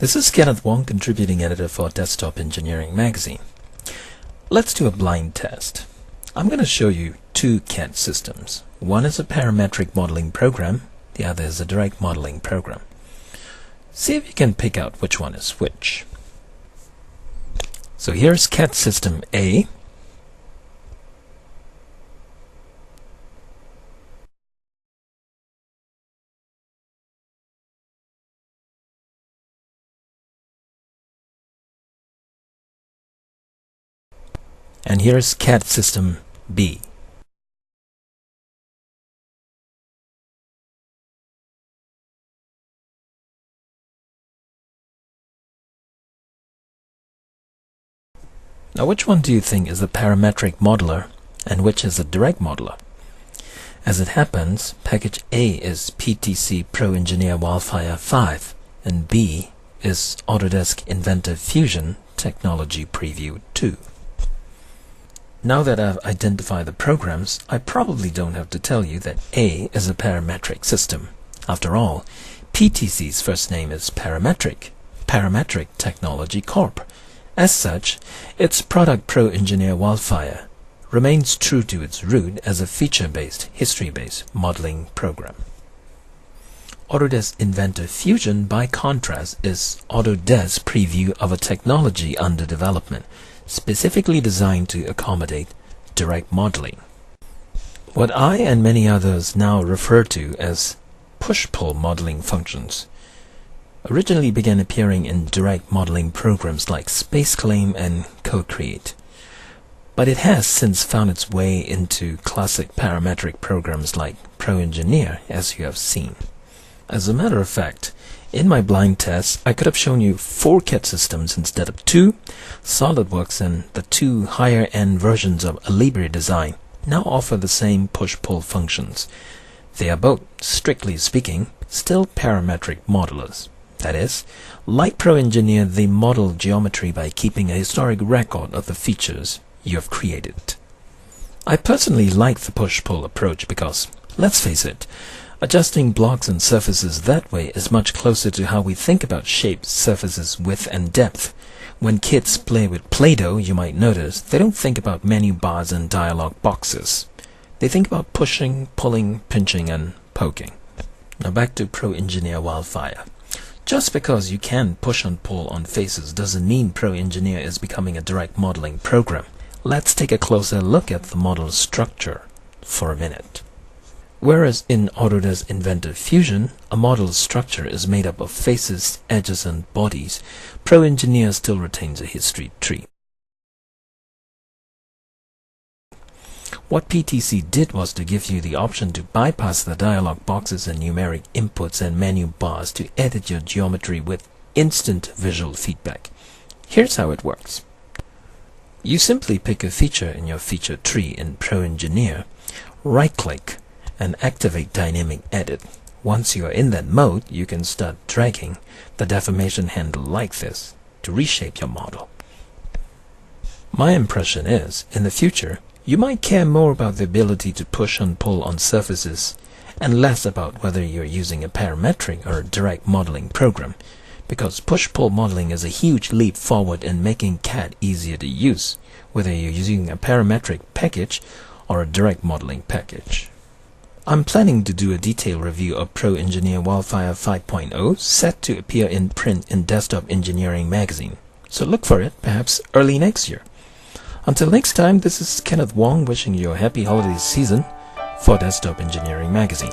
This is Kenneth Wong, contributing editor for Desktop Engineering magazine. Let's do a blind test. I'm going to show you two CAD systems. One is a parametric modeling program, the other is a direct modeling program. See if you can pick out which one is which. So here's CAD system A. And here's CAD system B. Now, which one do you think is the parametric modeler and which is the direct modeler? As it happens, package A is PTC Pro Engineer Wildfire 5 and B is Autodesk Inventor Fusion Technology Preview 2. Now that I've identified the programs, I probably don't have to tell you that A is a parametric system. After all, PTC's first name is Parametric, Parametric Technology Corp. As such, its product Pro Engineer Wildfire remains true to its root as a feature-based, history-based modeling program. Autodesk Inventor Fusion, by contrast, is Autodesk's preview of a technology under development, specifically designed to accommodate direct modeling. What I and many others now refer to as push-pull modeling functions originally began appearing in direct modeling programs like SpaceClaim and CodeCreate, but it has since found its way into classic parametric programs like Pro Engineer, as you have seen. As a matter of fact, in my blind test, I could have shown you 4 CAD systems instead of 2. SolidWorks and the 2 higher-end versions of Libre Design now offer the same push-pull functions. They are both, strictly speaking, still parametric modelers. That is, like Pro Engineer, they model geometry by keeping a historic record of the features you have created. I personally like the push-pull approach because, let's face it, adjusting blocks and surfaces that way is much closer to how we think about shapes, surfaces, width, and depth. When kids play with Play-Doh, you might notice they don't think about menu bars and dialog boxes. They think about pushing, pulling, pinching, and poking. Now back to Pro Engineer Wildfire. Just because you can push and pull on faces doesn't mean Pro Engineer is becoming a direct modeling program. Let's take a closer look at the model structure for a minute. Whereas in Autodesk Inventor Fusion, a model structure is made up of faces, edges, and bodies, Pro Engineer still retains a history tree. What PTC did was to give you the option to bypass the dialog boxes and numeric inputs and menu bars to edit your geometry with instant visual feedback. Here's how it works. You simply pick a feature in your feature tree in Pro Engineer, right-click, and activate Dynamic Edit. Once you are in that mode, you can start dragging the deformation handle like this to reshape your model. My impression is, in the future, you might care more about the ability to push and pull on surfaces and less about whether you're using a parametric or a direct modeling program, because push-pull modeling is a huge leap forward in making CAD easier to use, whether you're using a parametric package or a direct modeling package. I'm planning to do a detailed review of Pro Engineer Wildfire 5.0 set to appear in print in Desktop Engineering magazine, so look for it perhaps early next year. Until next time, this is Kenneth Wong wishing you a happy holiday season for Desktop Engineering magazine.